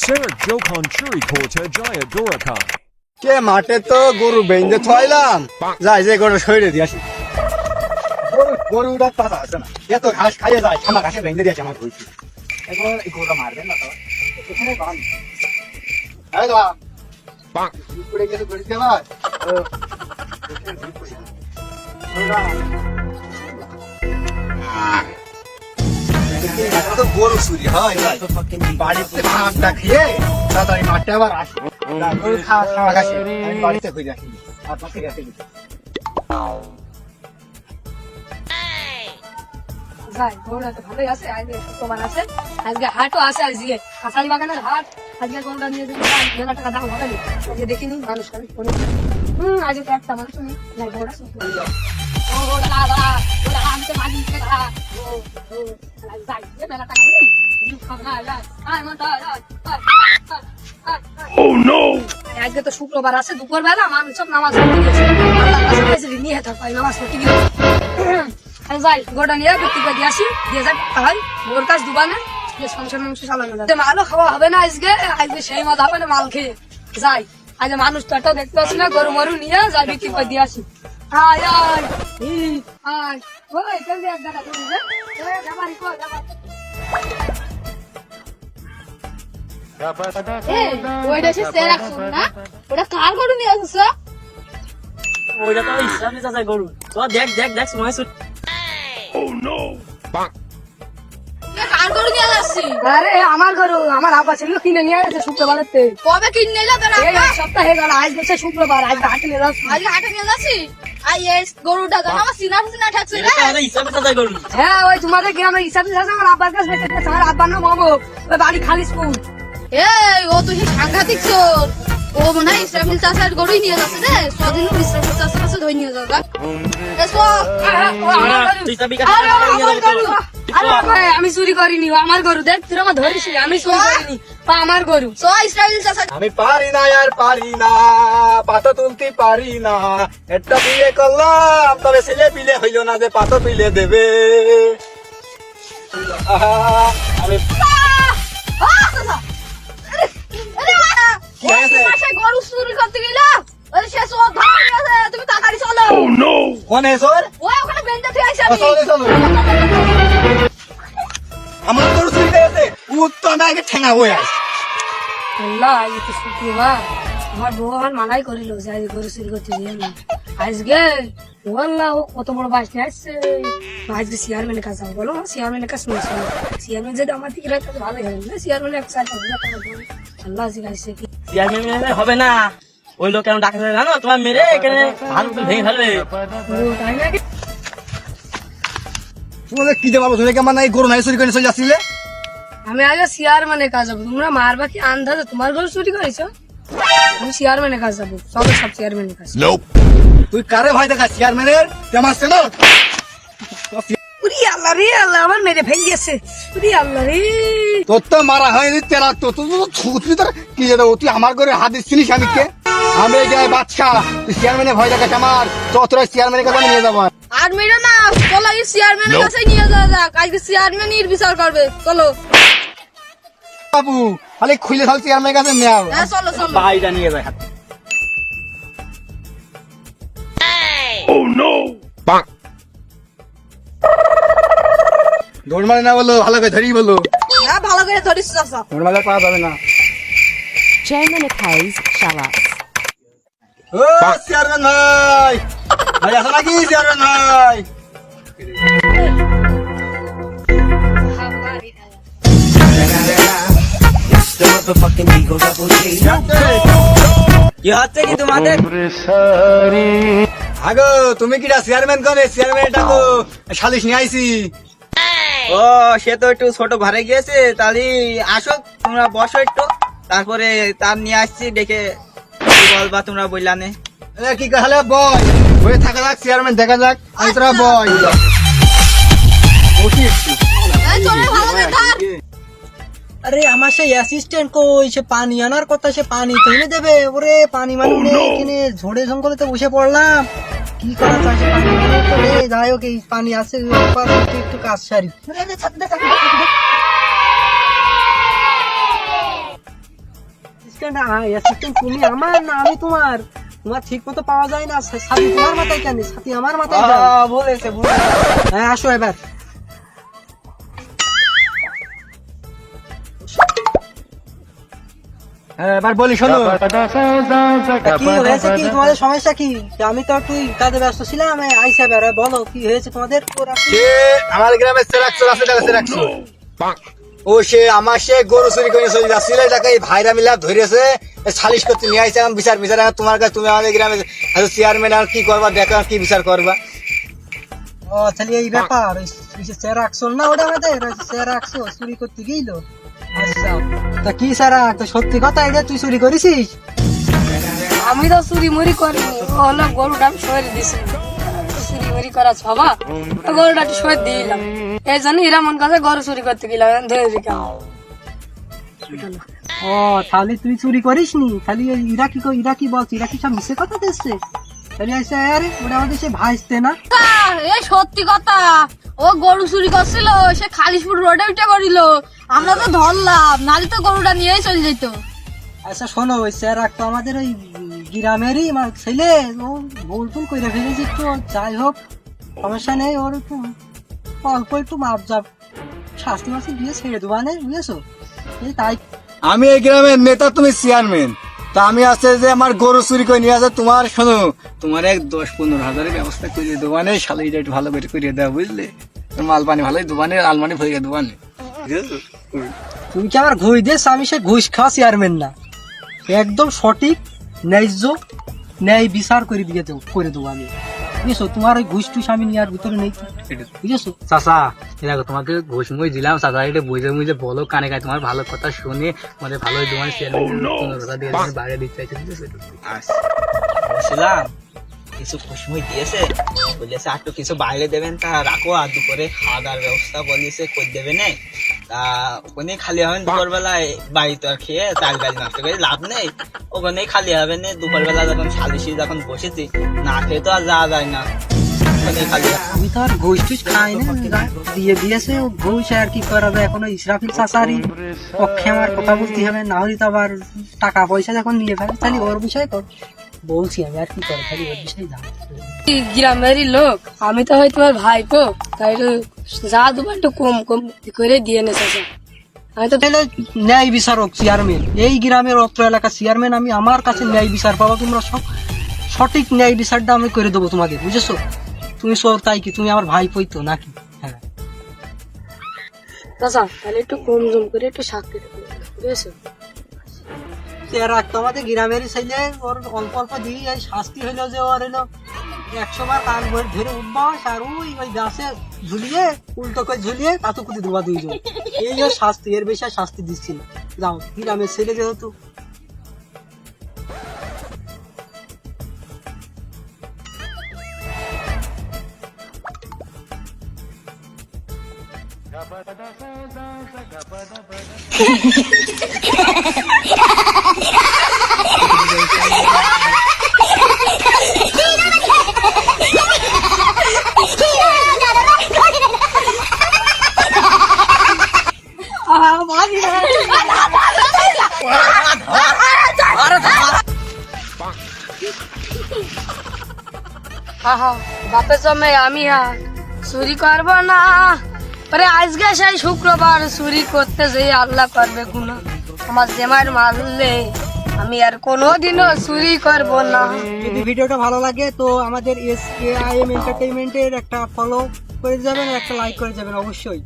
Sarek Jokon Churi Korta Jaya Dorakai. কে মাঠে তো গরু বেঁধে থইলাম, যাই যে গরু শরীরে দিয়ে আসি। গরুটা পাতা আছে না, এত ঘাস খাইয়ে যায়, আমার ঘাসে বেঁধে দিয়েছে আমার গরু। এখন এই গরুটা মারবেন না তো, এখানে বান। এই বাবা, বাঁ উপরে গেলে গরু দেবা। তো গরু চুরি হয়, বাড়িতে ভাতটা খেয়ে তাড়াতাড়ি মাঠে আবার আসে। গরু খাওয়া ঘাসে আমি বাড়িতে খুঁজে আসি, আপনাকে রেখে দিই। ভাই গরুটা তো ভালোই আছে, আজকে শুক্রবার আছে, আজকে হাটও আছে, আজকে কাঁচালি বাগানের হাট, আজকে গরুটা নিয়ে যদি 1,000 টাকা দাম হবে না, আজকে দেখিনি মানুষ খালি করে আজকে তো একটা মানুষ নেই, নাই গরুটা শুক্রবার আজকে তো শুক্রবার আছে, দুপুর বেলা মানুষ সব নামাজ পড়তে গেছে, আল্লাহর কাছে নিয়ে থাকো নামাজ পড়তে গেছে। যাই গোটা নিয়ে বিক্রি করে দিয়ে আসি, দিয়ে যাক হয় ওর কাজ দুবানে সংসার মাংস চালানো যাবে। মালও খাওয়া হবে না আজকে, আজকে সেই মজা হবে না মাল খেয়ে। যাই আজ মানুষ তো একটা দেখতে পাচ্ছি না, গরু মরু নিয়ে যাই বিক্রি করে দিয়ে আসি। আয় আয় আয় ওই চল দে একদা গরু রে এ জামারি কো জামারি ওইটা সে সেরাক না, ওটা কার গরু নিয়ে আসছো? ওইটা তো ইসলামী চাচা গরু। তো দেখ দেখ দেখ সময় শুট। কার গরু নিয়ে আসছি? আরে আমার গরু, আমার আব্বা ছিল কিনে নিয়ে গেছে শুক্রবারের থেকে। কবে কিনে এলো তোরা? এই এক সপ্তাহ হয়ে গেল, আজ হচ্ছে শুক্রবার, আজ হাটে নিয়ে যাচ্ছি। আজকে হাটে নিয়ে যাচ্ছি। আর এই গরুটা তো আমার সিনা ঠাকছে এটা তো রে। আমাদের ইসলামী চাচা গরু। হ্যাঁ ওই তোমাদের গ্রামের হিসাব আছে, আমার আব্বার কাছে বেঁচে গেছে, আমার আব্বার নাম বাবু, ওই বাড়ি খালি স্কুল। এই ও তো সেই সাংঘাতিক চোর। ও মনে হয় ইসরাফিল চাচার গরুই নিয়ে যাচ্ছে রে। সদিন ইসরাফিল চাচার কাছে ধরে নিয়ে যাবে। এসো। তুই চাবি আরে আমার গরু, আরে কাছে ভাই, আমি চুরি করিনি, ও আমার গরু, দেখ তুই আমার ধরিস, আমি চুরি করিনি, ও আমার গরু। সো ইসরাফিল চাচা আমি পারি না আর পারি না, পাতা তুলতে পারি না, একটা বিয়ে করলাম তবে ছেলে পিলে হইল না যে পাতা তুলে দেবে। আহা, আমি কি হয়েছে? বাসায় গরু চুরি করতে গেল। ওই সে চোর ধরে নিয়েছে, তুমি তাড়াতাড়ি চলো। কোনে চোর? ওই ওখানে বেঁধে দিয়ে আইছি আমি। চলো, চলো। আমার গরু চুরি করেছে, উত্তর না আগে ঠেঙা হয়ে আস। আল্লাহ, আজ তো শুক্রবার, আমার বউ আমার মানাই করিল যে আজ গরু চুরি করতে দিয়ে না। আজকে আল্লাহ ও কত বড় বাস নিয়ে আসছে, আজকে চেয়ারম্যানের কাছে যাবো, বলো চেয়ারম্যানের কাছে নিয়ে আসবো। চেয়ারম্যান যদি আমার দিকে রাখতে ভালো হবে না, চেয়ারম্যানের এক 4,000 টাকা দেবো। আল্লাহ শিখাইছে কি চেয়ারম্যান হবে না। ওই লোক কেন ডাক্তার জানো, তোমার মেরে এখানে ভালো ভেঙে ফেলবে। ও তাই নাকি? তোমাদের কি যে বাবু, তুমি কেমন নাই গরু নাই চুরি করে চলে যাচ্ছিলে? আমি আগে চেয়ারম্যানের কাছে যাবো, তোমরা মারবা কি আন্দাজে, তোমার ঘর চুরি করেছো? আমি চেয়ারম্যানের কাছে যাবো, চলো সব চেয়ারম্যানের কাছে। তুই কারে ভয় দেখা চেয়ারম্যানের? আমার চেনো? উরি আল্লাহ রে আল্লাহ, আমার মেরে ভেঙেছে, উরি আল্লাহ রে। তোর তো মারা হয়নি, তেরা তো তুই তোর কি যে দেবো, তুই আমার ঘরে হাত দিচ্ছিস আমি কে? আমি এই যে বাচ্চা, তুই চেয়ারম্যানের ভয় দেখাস আমার, তো তোরা চেয়ারম্যানের কাছে আমি নিয়ে যাবো। আর মেরে না, চলো এই চেয়ারম্যানের কাছে নিয়ে যাওয়া যাক। আজকে চেয়ারম্যানই বিচার করবে। চলো। বাবু খালি খুলে খালি চেয়ারম্যানের কাছে নেওয়া হবে। হ্যাঁ চলো চলো। বাইটা নিয়ে যায়। দৌড় মারে না বলো, ভালো করে ধরি বলো। হ্যাঁ ভালো করে ধরিস চাচা। দৌড় মারলে পাওয়া যাবে না। Chairman Akai's Shallots. ও চেয়ারম্যান ভাই, ভাই আসো নাকি চেয়ারম্যান ভাই? কি হচ্ছে কি তোমাদের? আগো তুমি কিটা চেয়ারম্যান করে, চেয়ারম্যান ডাকো, সালিশ নিয়ে আইছি। ও সে তো একটু ছোট ঘরে গিয়েছে, তাহলে আসো তোমরা বসো একটু, তারপরে তার নিয়ে আসছি ডেকে কি বলবা তোমরা বললানে। এ কি তাহলে বয় বয়ে থাকা যাক, চেয়ারম্যান দেখা যাক, আমি তোরা বয় বসি একটু। এই চলো ভালো করে ধর। আরে আমার সেই অ্যাসিস্ট্যান্ট কই, সে পানি আনার কথা, সে পানি তো এনে দেবে। ওরে পানি মানে এখানে ঝোড়ে জঙ্গলে তো বসে পড়লাম, কি করা চাষে পানি মানে তো রে। যাই হোক এই পানি আছে, একটু কাজ সারি। অ্যাসিস্ট্যান্ট তুমি আমার না আমি তোমার? তোমার ঠিক মতো পাওয়া যায় না, সাথী তোমার মাথায় কেন, সাথী আমার মাথায় কেন? বলেছে হ্যাঁ আসো এবার। হ্যাঁ এবার বলি শোনো। কি হয়েছে, কি তোমাদের সমস্যা কি? আমি তো একটু কাজে ব্যস্ত ছিলাম, আইসা এবার বলো কি হয়েছে তোমাদের? সে আমার গ্রামে সেরাকচোর আছে, টাকা সেরাকচোর। ও সে আমার সে গরু চুরি করে চলে যাচ্ছিল, এটাকে এই ভাইরা মিলা ধরেছে, সালিশ করতে নিয়ে আসছে। আমি বিচার বিচার তোমার কাছে, তুমি আমাদের গ্রামে চেয়ারম্যান, আর কি করবা দেখো, আর কি বিচার করবা। ও তাহলে এই ব্যাপার, স্যার রাখছো না ওটা আমাদের, স্যার রাখছো চুরি করতে গেল। আচ্ছা তা কি স্যার, তো সত্যি কথা এটা তুই চুরি করেছিস? আমি তো চুরি মুড়ি করিনি, ও হলো গরুটা আমি সরে দিছি। চুরি মুড়ি করা ছবা, তো গরুটা একটু সরে দিলাম। এই জন্য এরা মন কাছে গরু চুরি করতে গেলাম, ধরে দিলাম। ও তাহলে তুই চুরি করিসনি? তাহলে ইরা কি বলছে, ইরা কি সব মিশে কথা দিচ্ছে? তাহলে আইসা আরে ওটা আমাদের সে ভাইসতে না। এই সত্যি কথা, ও গরু চুরি করছিল, সে খালিশপুর রোডে উঠে পড়িল, আমরা তো ধরলাম, নাহলে তো গরুটা নিয়েই চলে যেত। আচ্ছা শোনো, ওই স্যার রাখতো আমাদের ওই গ্রামেরই ছেলে, ও ভুল টুল করে ফেলেছি, তো যাই হোক সমস্যা নেই, ওর একটু অল্প একটু মাপ যাপ শাস্তি মাসি দিয়ে ছেড়ে দেবো না, বুঝেছো? এই তাই আমি এই গ্রামের নেতা, তুমি চেয়ারম্যান, তা আমি আছে যে আমার গরু চুরি করে নিয়ে আসে, তোমার শোনো, তোমার 10-15 হাজারের ব্যবস্থা করে দোকানে শালিটা একটু ভালো করে করিয়ে দেওয়া, বুঝলে? মাল পানি ভালোই দোকানে, আলমানি ভরে দোকানে। তুমি কি আমার ঘুষ দিস? আমি সে ঘুষ খাওয়া চেয়ারম্যান না, একদম সঠিক ন্যায্য ন্যায় বিচার করে দেবো আমি, বুঝেছো? তোমার ওই ঘুষ টুস আমি নেওয়ার ভিতরে নেই, বুঝেছো? চাচা দেখো তোমাকে ঘুষ মুই দিলাম, চাচা এটা বুঝে মুঝে বলো কানে কানে, তোমার ভালো কথা শুনে আমাদের ভালো দোকান বাইরে দিতে চাইছে, বলছিলাম কিছু খুশমুই দিয়েছে, বলেছে একটু কিছু বাইরে দেবেন, তা রাখো, আর দুপুরে খাওয়া দাওয়ার ব্যবস্থা বলেছে করে দেবে না, তা ওখানেই খালি হবেন দুপুর বেলায়, বাড়িতে আর খেয়ে চাল গাড়ি নষ্ট করে লাভ নেই, ওখানেই খালি হবে না, দুপুর বেলা যখন সালিশি যখন বসেছি, না খেয়ে তো আর যাওয়া যায় না, ওখানেই খালি। আমি তো আর ঘুষ টুস খাই না, দিয়ে দিয়েছে ও ঘুষ, আর কি করাবে? এখন ওই ইসরাফিল চাচারি পক্ষে আমার কথা বলতে হবে, না হলে তো আবার টাকা পয়সা যখন নিয়ে ফেলে, তাহলে ওর বিষয়ে বলছি আমি, আর কি করে, খালি ওর বিষয়ে যাবো। গ্রামেরই লোক, আমি তো হয় তোমার ভাইপো, তাই যা দেবো একটু কম কম করে দিয়ে নে চাচা। আমি তো তাহলে ন্যায় বিচারক চেয়ারম্যান, এই গ্রামের অত্র এলাকা চেয়ারম্যান আমি, আমার কাছে ন্যায় বিচার পাবো, তোমরা সব সঠিক ন্যায় বিচারটা আমি করে দেবো তোমাদের, বুঝেছো? তুমি তাই কি তুমি আমার ভাই পইতো নাকি? হ্যাঁ চাচা তাহলে একটু কম জম করে একটু শাস্তি দেবো, বুঝেছো? রাখতো আমাদের গ্রামের ছেলে, ওর অল্প অল্প দিয়ে এই শাস্তি হইলো যে ওর হলো 100 বার কান ধরে উঠবাস, আর ওই গাছে ঝুলিয়ে উল্টো করে ঝুলিয়ে কাতুকুতি দেওয়া দুইজন, এই ওর শাস্তি, এর বেশি শাস্তি দিচ্ছিল। যাও গ্রামের ছেলে যেহেতু। বাপের জমে আমি আর চুরি করবো না, পরে আজকে সেই শুক্রবার চুরি করতে যেয়ে আল্লাহ করবে গুনাহ, আমার জেমার মারলে আমি আর কোনোদিনও চুরি করব না। যদি ভিডিওটা ভালো লাগে তো আমাদের SAIM এন্টারটেইনমেন্টের একটা ফলো করে যাবেন, একটা লাইক করে যাবেন অবশ্যই।